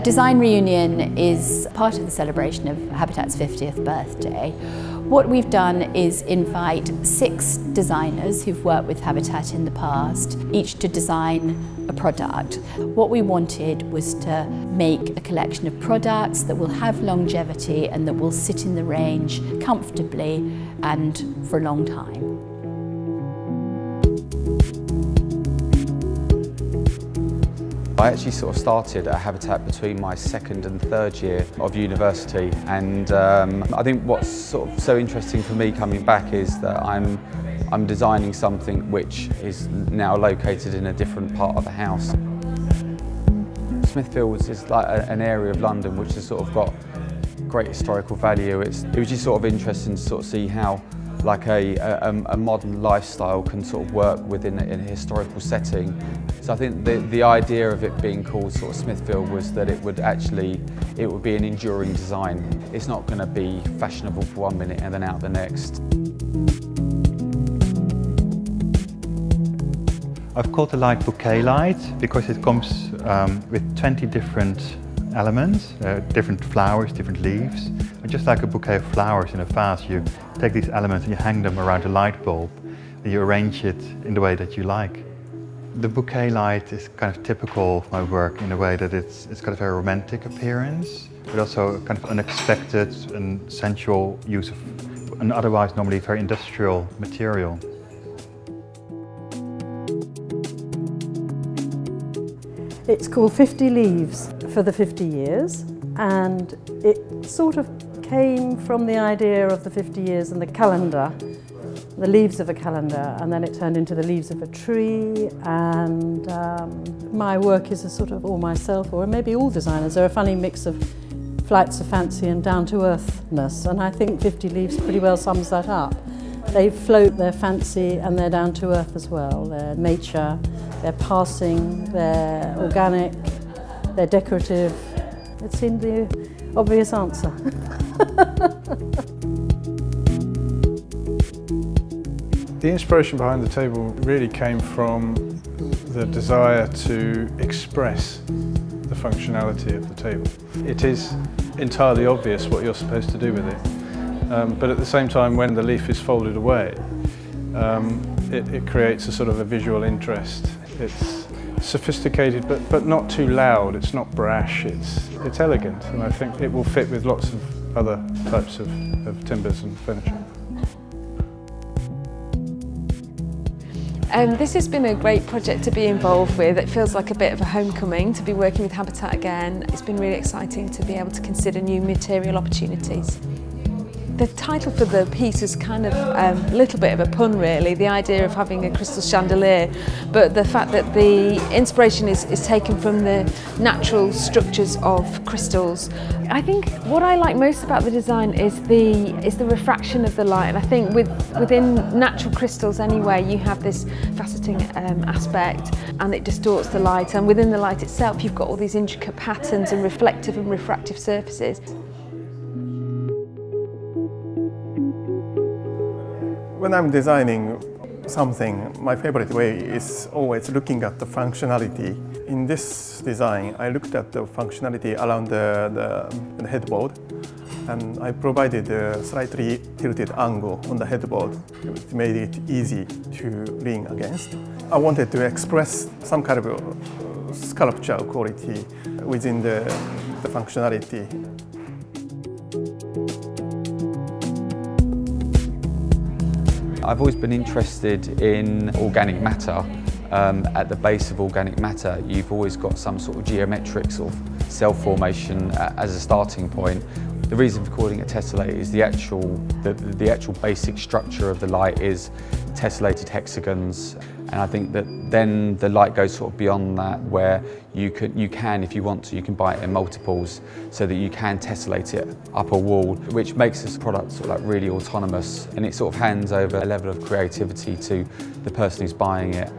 Design Reunion is part of the celebration of Habitat's 50th birthday. What we've done is invite 6 designers who've worked with Habitat in the past, each to design a product. What we wanted was to make a collection of products that will have longevity and that will sit in the range comfortably and for a long time. I actually sort of started at Habitat between my 2nd and 3rd year of university, and I think what's sort of so interesting for me coming back is that I'm designing something which is now located in a different part of the house. Smithfields is like an area of London which has sort of got great historical value. It was just sort of interesting to sort of see how like a modern lifestyle can sort of work within a historical setting. So I think the idea of it being called sort of Smithfield was that it would be an enduring design. It's not going to be fashionable for 1 minute and then out the next. I've called the light bouquet light because it comes with 20 different elements, different flowers, different leaves. And just like a bouquet of flowers in a vase, you take these elements and you hang them around a light bulb and you arrange it in the way that you like. The bouquet light is kind of typical of my work in a way that it's got a very romantic appearance, but also a kind of unexpected and sensual use of an otherwise normally very industrial material. It's called 50 Leaves for the 50 years, and it sort of came from the idea of the 50 years and the calendar, the leaves of a calendar, and then it turned into the leaves of a tree. And my work is a sort of, or myself, or maybe all designers, are a funny mix of flights of fancy and down-to-earthness, and I think 50 Leaves pretty well sums that up. They float, they're fancy, and they're down to earth as well. They're nature, they're passing, they're organic, they're decorative. It seemed the obvious answer. The inspiration behind the table really came from the desire to express the functionality of the table. It is entirely obvious what you're supposed to do with it, but at the same time, when the leaf is folded away, it creates a sort of a visual interest. It's sophisticated but not too loud, it's not brash, it's elegant, and I think it will fit with lots of other types of timbers and furniture. This has been a great project to be involved with. It feels like a bit of a homecoming to be working with Habitat again. It's been really exciting to be able to consider new material opportunities. The title for the piece is kind of a little bit of a pun really, the idea of having a crystal chandelier, but the fact that the inspiration is taken from the natural structures of crystals. I think what I like most about the design is the refraction of the light, and I think within natural crystals anyway you have this faceting aspect and it distorts the light, and within the light itself you've got all these intricate patterns and reflective and refractive surfaces. When I'm designing something, my favorite way is always looking at the functionality. In this design, I looked at the functionality around the headboard, and I provided a slightly tilted angle on the headboard. It made it easy to lean against. I wanted to express some kind of sculpture quality within the functionality. I've always been interested in organic matter. At the base of organic matter, you've always got some sort of geometric sort of cell formation as a starting point. The reason for calling it tessellate is the actual basic structure of the light is tessellated hexagons, and I think that then the light goes sort of beyond that, where you can, if you want to, you can buy it in multiples so that you can tessellate it up a wall, which makes this product sort of like really autonomous, and it sort of hands over a level of creativity to the person who's buying it.